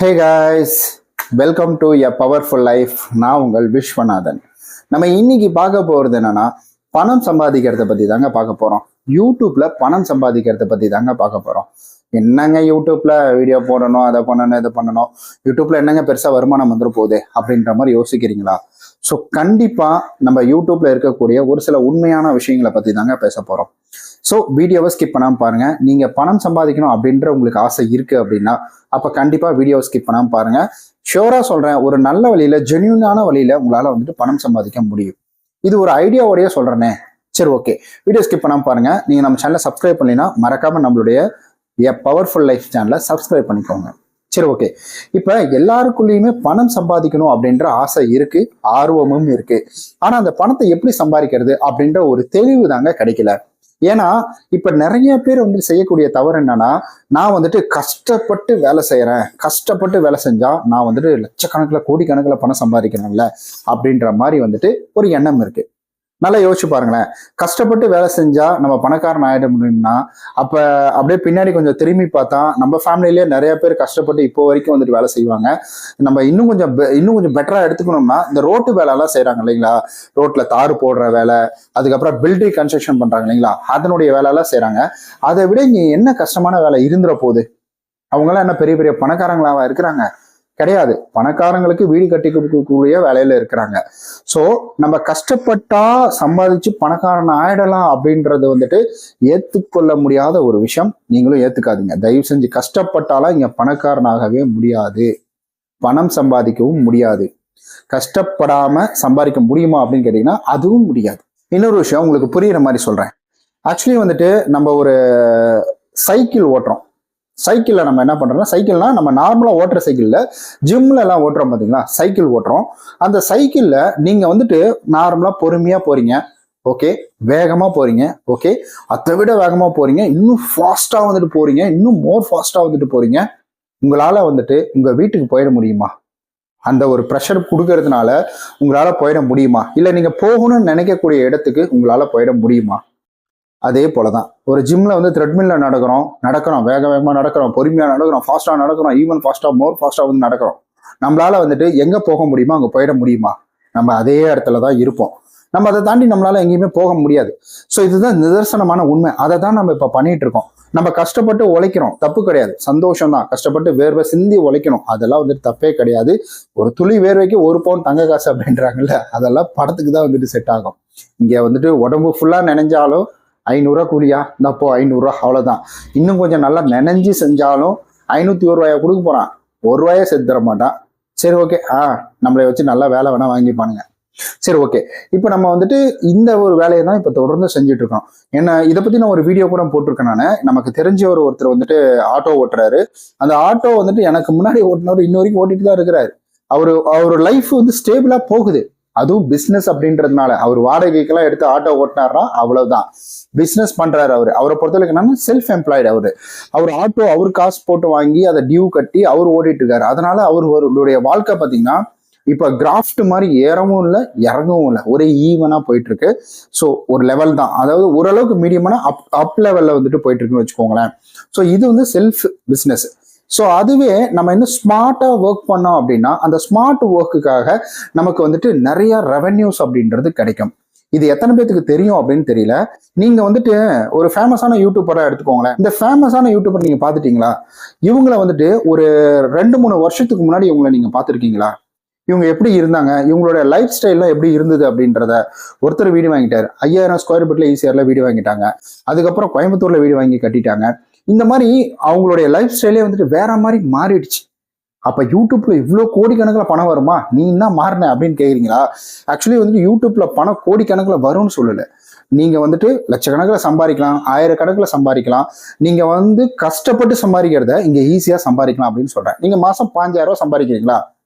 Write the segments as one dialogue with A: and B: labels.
A: Hey guys, welcome to a powerful life. நான் உங்கள் விஸ்வநாதன். நம்ம இன்னைக்கு பார்க்க போகிறது என்னன்னா, பணம் சம்பாதிக்கிறத பற்றி தாங்க பார்க்க போகிறோம். யூடியூப்ல பணம் சம்பாதிக்கிறத பற்றி தாங்க பார்க்க போகிறோம். என்னங்க யூடியூப்ல வீடியோ போடணும், அதை பண்ணணும், இதை பண்ணணும், யூடியூப்ல என்னங்க பெருசாக வருமானம் வந்துட போகுது அப்படின்ற மாதிரி யோசிக்கிறீங்களா? ஸோ கண்டிப்பாக நம்ம யூடியூப்ல இருக்கக்கூடிய ஒரு சில உண்மையான விஷயங்களை பற்றி தாங்க பேச போகிறோம். ஸோ வீடியோவை ஸ்கிப் பண்ணாமல் பாருங்க. நீங்கள் பணம் சம்பாதிக்கணும் அப்படின்ற உங்களுக்கு ஆசை இருக்குது அப்படின்னா அப்போ கண்டிப்பாக வீடியோவை ஸ்கிப் பண்ணாமல் பாருங்க. ஷியோராக சொல்கிறேன், ஒரு நல்ல வழியில், ஜென்யூனான வழியில் உங்களால் வந்துட்டு பணம் சம்பாதிக்க முடியும். இது ஒரு ஐடியாவோடய சொல்கிறேனே. சரி, ஓகே, வீடியோ ஸ்கிப் பண்ணாமல் பாருங்க. நீங்கள் நம்ம சேனலை சப்ஸ்கிரைப் பண்ணினா மறக்காமல் நம்மளுடைய எ பவர்ஃபுல் லைஃப் சேனலை சப்ஸ்கிரைப் பண்ணிக்கோங்க. சரி, ஓகே. இப்போ எல்லாருக்குள்ளேயுமே பணம் சம்பாதிக்கணும் அப்படின்ற ஆசை இருக்கு, ஆர்வமும் இருக்கு. ஆனால் அந்த பணத்தை எப்படி சம்பாதிக்கிறது அப்படின்ற ஒரு தெளிவு தாங்க கிடைக்கல. ஏன்னா இப்ப நிறைய பேர் வந்து செய்யக்கூடிய தவறு என்னன்னா, நான் வந்துட்டு கஷ்டப்பட்டு வேலை செய்யறேன், கஷ்டப்பட்டு வேலை செஞ்சா நான் வந்துட்டு லட்சக்கணக்கில் கோடிக்கணக்கில் பணம் சம்பாதிக்கணும்ல அப்படின்ற மாதிரி வந்துட்டு ஒரு எண்ணம் இருக்கு. நல்லா யோசிச்சு பாருங்களேன். கஷ்டப்பட்டு வேலை செஞ்சா நம்ம பணக்காரன் ஆயிட முடியும்னா, அப்ப அப்படியே பின்னாடி கொஞ்சம் திரும்பி பார்த்தா நம்ம ஃபேமிலியிலேயே நிறைய பேர் கஷ்டப்பட்டு இப்போ வரைக்கும் வந்துட்டு வேலை செய்வாங்க. நம்ம இன்னும் கொஞ்சம் பெட்டரா எடுத்துக்கணும்னா, இந்த ரோட்டு வேலை எல்லாம் செய்யறாங்க இல்லைங்களா, ரோட்ல தாறு போடுற வேலை, அதுக்கப்புறம் பில்டிங் கன்ஸ்ட்ரக்ஷன் பண்றாங்க இல்லைங்களா, அதனுடைய வேலை எல்லாம் செய்யறாங்க. அதை விட இங்க என்ன கஷ்டமான வேலை இருந்துற போகுது? அவங்களாம் என்ன பெரிய பெரிய பணக்காரங்களாவா இருக்கிறாங்க? கிடையாது. பணக்காரங்களுக்கு வீடு கட்டி கொடுக்கக்கூடிய வேலையில இருக்கிறாங்க. ஸோ நம்ம கஷ்டப்பட்டா சம்பாதிச்சு பணக்காரன் ஆயிடலாம் அப்படின்றது வந்துட்டு ஏற்றுக்கொள்ள முடியாத ஒரு விஷயம். நீங்களும் ஏத்துக்காதீங்க தயவு செஞ்சு. கஷ்டப்பட்டாலாம் இங்க பணக்காரனாகவே முடியாது, பணம் சம்பாதிக்கவும் முடியாது. கஷ்டப்படாம சம்பாதிக்க முடியுமா அப்படின்னு கேட்டீங்கன்னா அதுவும் முடியாது. இன்னொரு விஷயம் உங்களுக்கு புரியுற மாதிரி சொல்றேன். ஆக்சுவலி வந்துட்டு நம்ம ஒரு சைக்கிள் ஓட்டுறோம். சைக்கிளில் நம்ம என்ன பண்ணுறோம்னா, சைக்கிள்னா நம்ம நார்மலாக ஓட்டுற சைக்கிளில் ஜிம்ல எல்லாம் ஓட்டுறோம் பார்த்தீங்களா, சைக்கிள் ஓட்டுறோம். அந்த சைக்கிளில் நீங்கள் வந்துட்டு நார்மலாக பொறுமையாக போறீங்க, ஓகே, வேகமாக போறீங்க, ஓகே, அதை விட வேகமாக போறீங்க, இன்னும் ஃபாஸ்ட்டாக வந்துட்டு போறீங்க, இன்னும் மோர் ஃபாஸ்ட்டாக வந்துட்டு போறீங்க. உங்களால் வந்துட்டு உங்கள் வீட்டுக்கு போயிட முடியுமா? அந்த ஒரு ப்ரெஷர் கொடுக்கறதுனால உங்களால் போயிட முடியுமா? இல்லை நீங்கள் போகணும்னு நினைக்கக்கூடிய இடத்துக்கு உங்களால் போயிட முடியுமா? அதே போலதான் ஒரு ஜிம்ல வந்து த்ரெட்மில்ல நடக்கிறோம், வேக வேகமா நடக்கிறோம், பொறுமையா நடக்கிறோம், ஃபாஸ்டா நடக்கிறோம், ஈவன் ஃபாஸ்டா, மோர் ஃபாஸ்டா வந்து நடக்கிறோம். நம்மளால வந்துட்டு எங்க போக முடியுமா அங்க போயிட முடியுமா? நம்ம அதே இடத்துல தான் இருப்போம். நம்ம அதை தாண்டி நம்மளால எங்கேயுமே போக முடியாது. ஸோ இதுதான் நிதர்சனமான உண்மை. அதை தான் நம்ம இப்ப பண்ணிட்டு இருக்கோம். நம்ம கஷ்டப்பட்டு உழைக்கிறோம், தப்பு கிடையாது, சந்தோஷம் தான். கஷ்டப்பட்டு வேர்வை சிந்தி உழைக்கணும், அதெல்லாம் வந்துட்டு தப்பே கிடையாது. ஒரு துளி வேர்வைக்கு 1 பவுன் தங்க காசு அப்படின்றாங்கல்ல, அதெல்லாம் படத்துக்கு தான் வந்துட்டு செட் ஆகும். இங்க வந்துட்டு உடம்பு ஃபுல்லா நினைஞ்சாலும் 500 ரூபா கூலியா இந்தப்போ 500 ரூபா, அவ்வளவுதான். இன்னும் கொஞ்சம் நல்லா நினைஞ்சு செஞ்சாலும் 501 ரூபாயா கொடுக்க போறான், 1 ரூபாயே சேர்த்து தர மாட்டான். சரி, ஓகே, நம்மளை வச்சு நல்லா வேலை வேணா வாங்கிப்பானுங்க. சரி, ஓகே. இப்போ நம்ம வந்துட்டு இந்த ஒரு வேலையை தான் இப்போ தொடர்ந்து செஞ்சுட்டு இருக்கோம். என்ன இதை பத்தி நான் ஒரு வீடியோ கூட போட்டிருக்கேன். நான் நமக்கு தெரிஞ்ச ஒருத்தர் வந்துட்டு ஆட்டோ ஓட்டுறாரு. அந்த ஆட்டோ வந்துட்டு எனக்கு முன்னாடி ஓட்டுனவர் இன்ன வரைக்கும் ஓட்டிட்டு தான் இருக்கிறாரு. அவரு லைஃப் வந்து ஸ்டேபிளா போகுது. அதுவும் பிசினஸ் அப்படின்றதுனால. அவர் வாடகைக்கெல்லாம் எடுத்து ஆட்டோ ஓட்டினார்னா அவ்வளவுதான். பிசினஸ் பண்றாரு. அவரை பொறுத்தவரைக்கும் என்னன்னா செல்ஃப் எம்ப்ளாய்டு. அவர் ஆட்டோ அவர் காசு போட்டு வாங்கி அதை டியூ கட்டி அவர் ஓடிட்டு இருக்காரு. அதனால அவருடைய வாழ்க்கை பார்த்தீங்கன்னா இப்ப கிராஃப்ட் மாதிரி ஏறவும் இல்லை இறங்கவும் இல்லை, ஒரே ஈவனா போயிட்டு இருக்கு. ஸோ ஒரு லெவல் தான், அதாவது ஓரளவுக்கு மீடியமான அப் லெவல்ல வந்துட்டு போயிட்டு இருக்குன்னு வச்சுக்கோங்களேன். ஸோ இது வந்து செல்ஃப் பிசினஸ். ஸோ அதுவே நம்ம இன்னும் ஸ்மார்ட்டாக ஒர்க் பண்ணோம் அப்படின்னா அந்த ஸ்மார்ட் ஒர்க்குக்காக நமக்கு வந்துட்டு நிறைய ரெவென்யூஸ் அப்படின்றது கிடைக்கும். இது எத்தனை பேருக்கு தெரியும் அப்படின்னு தெரியல. நீங்க வந்துட்டு ஒரு ஃபேமஸான யூடியூபரா எடுத்துக்கோங்களேன். இந்த ஃபேமஸான யூடியூபர் நீங்க பாத்துட்டீங்களா? இவங்களை வந்துட்டு ஒரு 2-3 வருஷத்துக்கு முன்னாடி இவங்களை நீங்க பாத்துருக்கீங்களா? இவங்க எப்படி இருந்தாங்க, இவங்களோட லைஃப் ஸ்டைல்லாம் எப்படி இருந்தது அப்படின்றத ஒருத்தர் வீடு வாங்கிட்டாரு. 5000 ஸ்கொயர் ஃபீட்ல ஈஸியர்ல வீடு வாங்கிட்டாங்க. அதுக்கப்புறம் கோயம்புத்தூர்ல வீடு வாங்கி கட்டிட்டாங்க. இந்த மாதிரி அவங்களுடைய லைஃப் ஸ்டைலே வந்துட்டு வேற மாதிரி மாறிடுச்சு. அப்ப யூடியூப்ல இவ்வளோ கோடிக்கணக்கில் பணம் வருமா, நீ என்ன மாறின அப்படின்னு கேக்குறீங்களா? ஆக்சுவலி வந்துட்டு யூடியூப்ல பணம் கோடிக்கணக்கில் வரும்னு சொல்லல. நீங்க வந்துட்டு லட்சக்கணக்கில் சம்பாதிக்கலாம், 1000 கணக்கில் சம்பாதிக்கலாம். நீங்க வந்து கஷ்டப்பட்டு சம்பாதிக்கிறத இங்க ஈஸியா சம்பாதிக்கலாம் அப்படின்னு சொல்றேன். நீங்க மாசம் 5000 ரூபாய் சம்பாதிக்கிறீங்களா,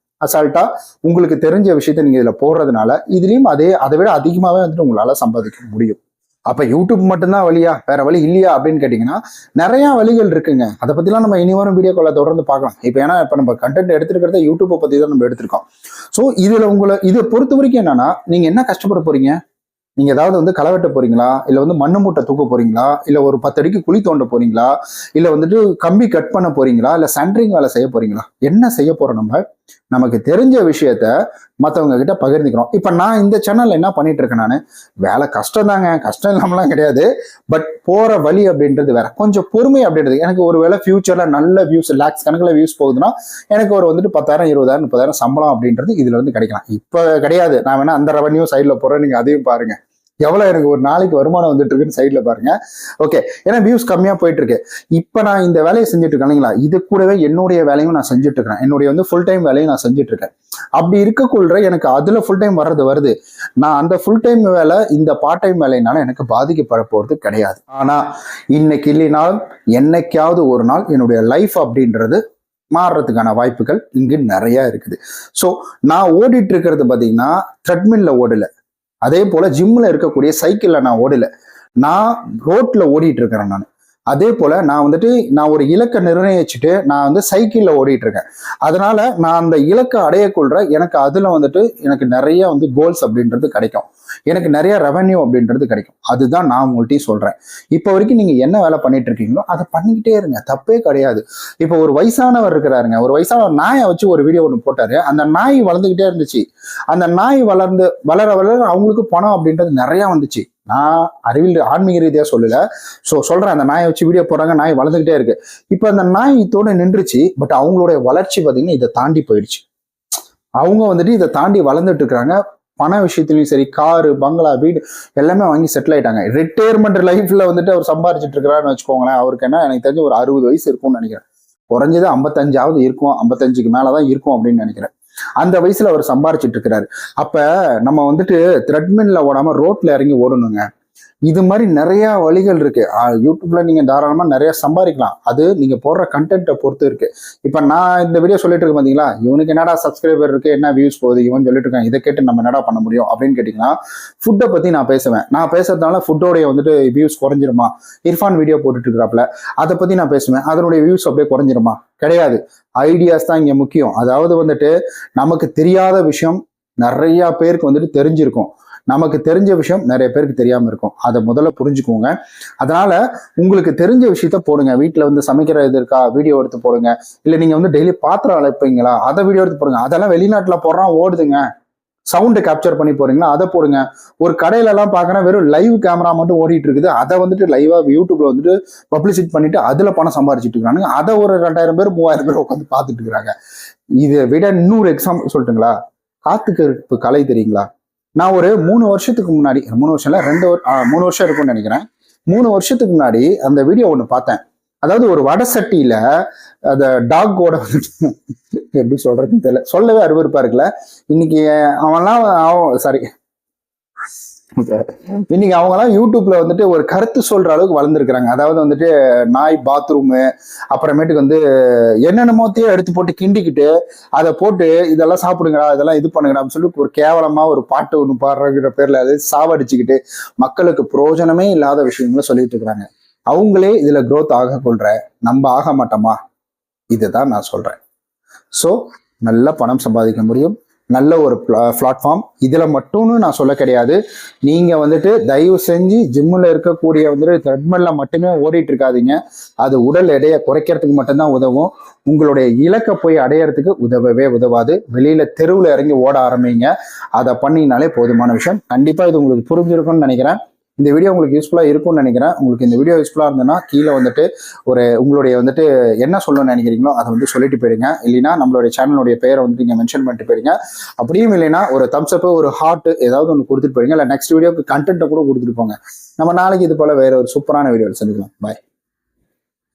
A: அசால்ட்டா உங்களுக்கு தெரிஞ்ச விஷயத்த நீங்க இதுல போடுறதுனால இதுலயும் அதை விட அதிகமாவே வந்துட்டு உங்களால சம்பாதிக்க முடியும். அப்ப யூடியூப் மட்டும்தான் வழியா, வேற வழி இல்லையா அப்படின்னு கேட்டீங்கன்னா நிறைய வழிகள் இருக்குங்க. அதை பத்திலாம் நம்ம இனி வரும் வீடியோக்களை தொடர்ந்து பார்க்கலாம். இப்ப நம்ம கண்டென்ட் எடுத்துருக்கிறத யூடியூப்பை பத்தி தான் நம்ம எடுத்திருக்கோம். ஸோ இதை பொறுத்த வரைக்கும் என்னன்னா, நீங்க என்ன கஷ்டப்பட போறீங்க? நீங்க ஏதாவது வந்து களை வெட்ட போறீங்களா, இல்ல வந்து மண்ணு மூட்டை தூக்க போறீங்களா, இல்ல ஒரு 10 அடிக்கு குழி தோண்ட போறீங்களா, இல்ல வந்துட்டு கம்பி கட் பண்ண போறீங்களா, இல்ல சென்ட்ரிங் வேலை செய்ய போறீங்களா, என்ன செய்ய போறோம் நம்ம? நமக்கு தெரிஞ்ச விஷயத்த மற்றவங்க கிட்ட பகிர்ந்துக்கிறோம். இப்ப நான் இந்த சேனல்ல என்ன பண்ணிட்டு இருக்கேன், நான் வேலை கஷ்டம் தாங்க, கஷ்டம் இல்லாமலாம் கிடையாது. பட் போற வழி அப்படின்றது வேற, கொஞ்சம் பொறுமை அப்படின்றது. எனக்கு ஒரு வேலை ஃபியூச்சர்ல நல்ல வியூஸ், லேக்ஸ் கணக்கில் வியூஸ் போகுதுன்னா எனக்கு ஒரு வந்துட்டு 10,000 20,000 30,000 சம்பளம் அப்படின்றது இதுல இருந்து கிடைக்கலாம். இப்ப கிடையாது, நான் வேணா அந்த ரெவன்யூ சைட்ல போறேன், நீங்க அதையும் பாருங்க எவ்வளவு எனக்கு ஒரு நாளைக்கு வருமானம் வந்துட்டு இருக்குன்னு சைட்ல பாருங்க. ஓகே, ஏன்னா வியூஸ் கம்மியா போயிட்டு இருக்கு. இப்ப நான் இந்த வேலையை செஞ்சுட்டு இருக்கேன் இல்லைங்களா, இது கூடவே என்னுடைய வேலையும் நான் செஞ்சுட்டு இருக்கேன், என்னுடைய வந்து ஃபுல் டைம் வேலையும் நான் செஞ்சுட்டு இருக்கேன். அப்படி இருக்கக்குள்ள எனக்கு அதுல ஃபுல் டைம் வருது. நான் அந்த ஃபுல் டைம் வேலை இந்த பார்ட் டைம் வேலையினால எனக்கு பாதிக்கப்பட போறது கிடையாது. ஆனா இன்னைக்கு இல்லைனாலும் என்னைக்காவது ஒரு நாள் என்னுடைய லைஃப் அப்படின்றது மாறுறதுக்கான வாய்ப்புகள் இங்கு நிறைய இருக்குது. ஸோ நான் ஓடிட்டு இருக்கிறது பார்த்தீங்கன்னா த்ரெட்மில்ல ஓடல, அதே போல ஜிம்ல இருக்கக்கூடிய சைக்கிள்ல நான் ஓடல, நான் ரோட்ல ஓடிட்டு இருக்கிறேன். அதே போல நான் ஒரு இலக்கை நிர்ணயிச்சுட்டு நான் வந்து சைக்கிள்ல ஓடிட்டு இருக்கேன். அதனால நான் அந்த இலக்கை அடையக்குள்ள எனக்கு அதுல எனக்கு நிறைய வந்து கோல்ஸ் அப்படின்றது கிடைக்கும், எனக்கு நிறைய ரெவன்யூ அப்படின்றது கிடைக்கும். அதுதான் நான் உங்கள்கிட்டயும் சொல்றேன். இப்போ வரைக்கும் நீங்க என்ன வேலை பண்ணிட்டு இருக்கீங்களோ அதை பண்ணிக்கிட்டே இருங்க, தப்பே கிடையாது. இப்போ ஒரு வயசானவர் இருக்கிறாருங்க, ஒரு வயசானவர் நாயை வச்சு ஒரு வீடியோ ஒன்று போட்டாரு. அந்த நாய் வளர்ந்துகிட்டே இருந்துச்சு. அந்த நாய் வளர அவங்களுக்கு பணம் அப்படின்றது நிறைய வந்துச்சு. நான் ஆன்மீக ரீதியா சொல்லல, சொல்றேன். அந்த நாயை வச்சு வீடியோ போடுறாங்க, நாய் வளர்ந்துகிட்டே இருக்கு. இப்ப அந்த நாய் இதோட நின்றுச்சு. பட் அவங்களுடைய வளர்ச்சி பார்த்தீங்கன்னா இதை தாண்டி போயிடுச்சு. அவங்க இதை தாண்டி வளர்ந்துட்டு இருக்கிறாங்க. பண விஷயத்துலயும் சரி, காரு, பங்களா, வீடு எல்லாமே வாங்கி செட்டில் ஆயிட்டாங்க. ரிட்டையர்மெண்ட் லைஃப்ல அவர் சம்பாரிச்சிட்டு இருக்கிறாருன்னு வச்சுக்கோங்களேன். அவருக்கு என்ன, எனக்கு தெரிஞ்ச ஒரு 60 வயசு இருக்கும்னு நினைக்கிறேன். குறைஞ்சது 55 இருக்கும், 55க்கு மேலதான் இருக்கும் அப்படின்னு நினைக்கிறேன். அந்த வயசுல அவர் சம்பாரிச்சிட்டு இருக்கிறாரு. அப்ப நம்ம த்ரெட்மில்ல ஓடாம ரோட்ல இறங்கி ஓடணுங்க. இது மாதிரி நிறைய வழிகள் இருக்கு. யூடியூப்ல நீங்க தாராளமா நிறைய சம்பாதிக்கலாம். அது நீங்க போடுற கண்டென்ட்டை பொறுத்து இருக்கு. இப்ப நான் இந்த வீடியோ சொல்லிட்டு இருக்கேன் பாத்தீங்களா, இவனுக்கு என்னடா சப்ஸ்கிரைபர் இருக்கு, என்ன வியூஸ் போகுது, இவன் சொல்லிட்டு இருக்கான், இதை கேட்டு நம்ம என்னடா பண்ண முடியும் அப்படின்னு கேட்டீங்கன்னா, ஃபுட்டை பத்தி நான் பேசுவேன். நான் பேசுறதுனால ஃபுட்டோடைய வியூஸ் குறைஞ்சிருமா? இர்ஃபான் வீடியோ போட்டுட்டு இருக்கிறாப்ல, அதை பத்தி நான் பேசுவேன், அதனுடைய வியூஸ் அப்படியே குறைஞ்சிருமா? கிடையாது. ஐடியாஸ் தான் இங்க முக்கியம். அதாவது நமக்கு தெரியாத விஷயம் நிறைய பேருக்கு தெரிஞ்சிருக்கும், நமக்கு தெரிஞ்ச விஷயம் நிறைய பேருக்கு தெரியாம இருக்கும். அதை முதல்ல புரிஞ்சுக்கோங்க. அதனால உங்களுக்கு தெரிஞ்ச விஷயத்த போடுங்க. வீட்டுல சமைக்கிற இது இருக்கா, வீடியோ எடுத்து போடுங்க. இல்ல நீங்க டெய்லி பாத்திரம் அழைப்பீங்களா, அதை வீடியோ எடுத்து போடுங்க. அதெல்லாம் வெளிநாட்டுல போடுறான், ஓடுதுங்க. சவுண்டை கேப்சர் பண்ணி போறீங்களா, அதை போடுங்க. ஒரு கடையில எல்லாம் பாக்குறேன், வெறும் லைவ் கேமரா மட்டும் ஓடிட்டு இருக்குது. அதை லைவா யூடியூப்ல பப்ளிசிட்டி பண்ணிட்டு அதுல பணம் சம்பாரிச்சிட்டு இருக்காங்க. அதை ஒரு 2000 பேர் 3000 பேர் உட்காந்து பார்த்துட்டு இருக்கிறாங்க. இதை விட இன்னொரு எக்ஸாம்பிள் சொல்லட்டுங்களா? காத்துக்கருப்பு கலை தெரியுங்களா? நான் ஒரு 3 வருஷத்துக்கு முன்னாடி, 3 வருஷம் இல்ல 3 வருஷம் இருக்கும்னு நினைக்கிறேன். 3 வருஷத்துக்கு முன்னாடி அந்த வீடியோ ஒண்ணு பார்த்தேன். அதாவது ஒரு வடை சட்டியில அந்த டாக்கோட எப்படி சொல்றதுன்னு தெரியல, சொல்லவே அருவருப்பா இருக்குல்ல. இன்னைக்கு சாரி இன்னைக்கு அவங்கலாம் யூடியூப்ல ஒரு கருத்து சொல்ற அளவுக்கு வளர்ந்துருக்கிறாங்க. அதாவது நாய் பாத்ரூமு, அப்புறமேட்டுக்கு என்னென்னமோத்தையும் எடுத்து போட்டு கிண்டிக்கிட்டு அதை போட்டு இதெல்லாம் சாப்பிடுங்கடா, இதெல்லாம் இது பண்ணுங்கடா அப்படின்னு சொல்லி ஒரு கேவலமா ஒரு பாட்டு ஒன்று பாடுறங்கிற பேர்ல அது சாவடிச்சுக்கிட்டு மக்களுக்கு பிரயோஜனமே இல்லாத விஷயங்களை சொல்லிட்டு இருக்கிறாங்க. அவங்களே இதுல growth ஆக கொள்ற, நம்ம ஆக மாட்டோமா? இதுதான் நான் சொல்றேன். ஸோ நல்ல பணம் சம்பாதிக்க முடியும், நல்ல ஒரு பிளாட்ஃபார்ம். இதுல மட்டும்னு நான் சொல்ல கிடையாது. நீங்க தயவு செஞ்சு ஜிம்மில் இருக்கக்கூடிய த்ரெட்மில்ல மட்டுமே ஓடிட்டு இருக்காதீங்க. அது உடல் எடையை குறைக்கிறதுக்கு மட்டும்தான் உதவும். உங்களுடைய இலக்கை போய் அடையறதுக்கு உதவவே உதவாது. வெளியில தெருவில் இறங்கி ஓட ஆரம்பிங்க. அதை பண்ணினாலே போதுமான விஷயம். கண்டிப்பா இது உங்களுக்கு புரிஞ்சிருக்கும்னு நினைக்கிறேன். இந்த வீடியோ உங்களுக்கு யூஸ்ஃபுல்லாக இருக்கும்னு நினைக்கிறேன். உங்களுக்கு இந்த வீடியோ யூஸ்ஃபுல்லாக இருந்ததுன்னா கீழே ஒரு உங்களுடைய என்ன சொல்லணும்னு நினைக்கிறீங்களோ அதை சொல்லிட்டு போயிடுங்க. இல்லைன்னா நம்மளுடைய சேனலுடைய பெயரை நீங்கள் மென்ஷன் பண்ணிட்டு போயிடுங்க. அப்படியும் இல்லைன்னா ஒரு தம்ஸ் அப், ஒரு ஹார்ட் ஏதாவது ஒன்று கொடுத்துட்டு போயிடுங்க. இல்லை நெக்ஸ்ட் வீடியோக்கு கண்டென்ட்டை கூட கொடுத்துட்டு போங்க. நம்ம நாளைக்கு இது போல வேற ஒரு சூப்பரான வீடியோ சந்திக்கலாம். பாய்.